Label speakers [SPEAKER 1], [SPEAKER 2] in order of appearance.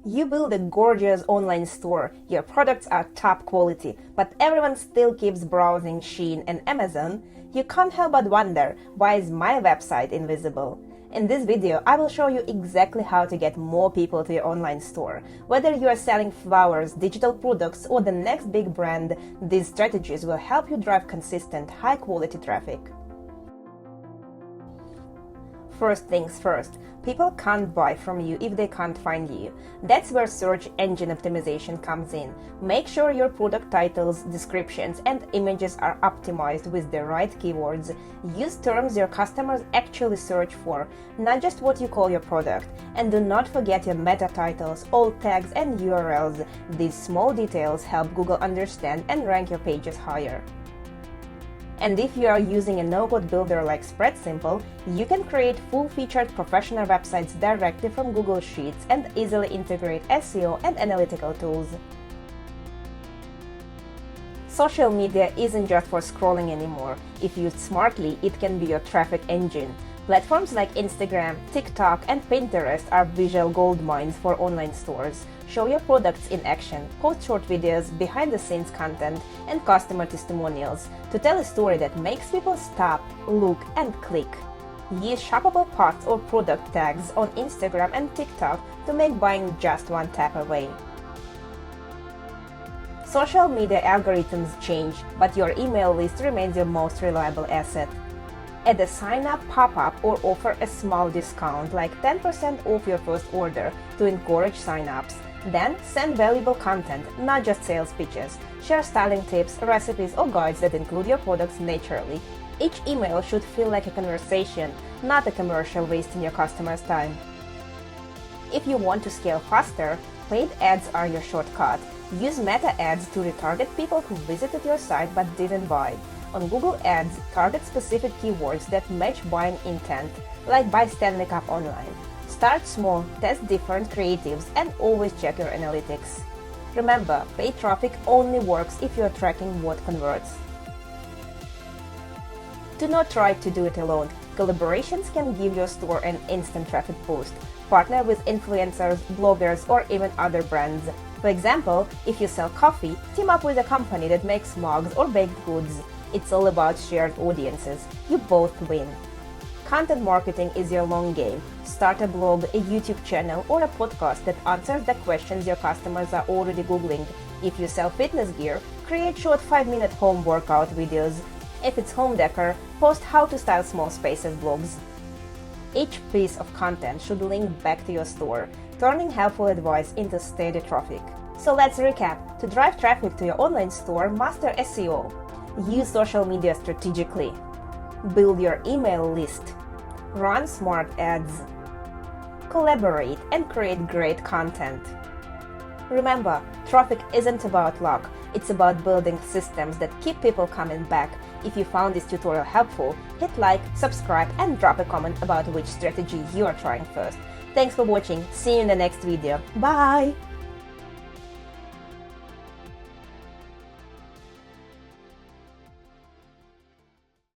[SPEAKER 1] You build a gorgeous online store, your products are top quality, but everyone still keeps browsing Shein and Amazon. You can't help but wonder, why is my website invisible? In this video, I will show you exactly how to get more people to your online store. Whether you are selling flowers, digital products, or the next big brand, these strategies will help you drive consistent, high-quality traffic. First things first, people can't buy from you if they can't find you. That's where search engine optimization comes in. Make sure your product titles, descriptions, and images are optimized with the right keywords. Use terms your customers actually search for, not just what you call your product. And do not forget your meta titles, alt tags, and URLs. These small details help Google understand and rank your pages higher. And if you are using a no-code builder like SpreadSimple, you can create full-featured professional websites directly from Google Sheets and easily integrate SEO and analytical tools. Social media isn't just for scrolling anymore. If used smartly, it can be your traffic engine. Platforms like Instagram, TikTok, and Pinterest are visual goldmines for online stores. Show your products in action, post short videos, behind-the-scenes content, and customer testimonials to tell a story that makes people stop, look, and click. Use shoppable posts or product tags on Instagram and TikTok to make buying just one tap away. Social media algorithms change, but your email list remains your most reliable asset. Add a sign-up pop-up or offer a small discount like 10% off your first order to encourage sign-ups. Then send valuable content, not just sales pitches. Share styling tips, recipes, or guides that include your products naturally. Each email should feel like a conversation, not a commercial wasting your customers' time. If you want to scale faster, paid ads are your shortcut. Use meta ads to retarget people who visited your site but didn't buy. On Google Ads, target specific keywords that match buying intent, like buy Stanley Cup online. Start small, test different creatives, and always check your analytics. Remember, paid traffic only works if you are tracking what converts. Do not try to do it alone. Collaborations can give your store an instant traffic boost. Partner with influencers, bloggers, or even other brands. For example, if you sell coffee, team up with a company that makes mugs or baked goods. It's all about shared audiences. You both win. Content marketing is your long game. Start a blog, a YouTube channel, or a podcast that answers the questions your customers are already Googling. If you sell fitness gear, create short 5-minute home workout videos. If it's home decor, post how to style small spaces blogs. Each piece of content should link back to your store, turning helpful advice into steady traffic. So let's recap. To drive traffic to your online store, master SEO. Use social media strategically. Build your email list. Run smart ads. Collaborate and create great content. Remember, traffic isn't about luck. It's about building systems that keep people coming back. If you found this tutorial helpful, hit like, subscribe, and drop a comment about which strategy you are trying first. Thanks for watching. See you in the next video. Bye!